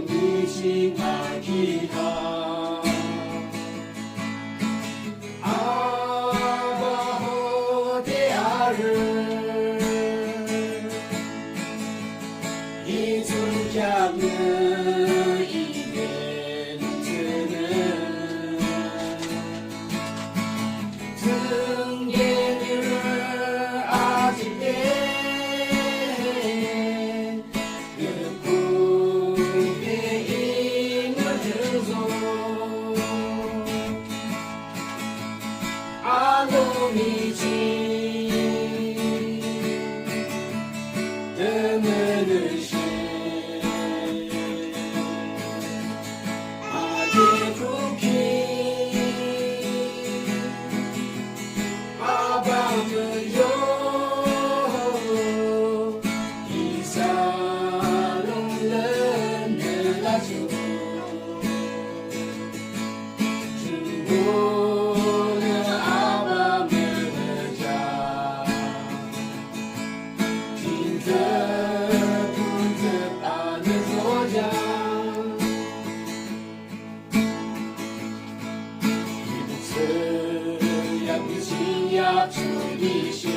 미징하기라. 아바 호대아를 잊지 않는 이벤트는 등예를 아직에 그 꿈에 있는 소 아놈이지 드문 의심 아직 쿠키 아밤은요 이 사랑은 내라죠 주고는 아밤을 자 빈듯 분듯 아는 소자 이곳은 양미지야 주이시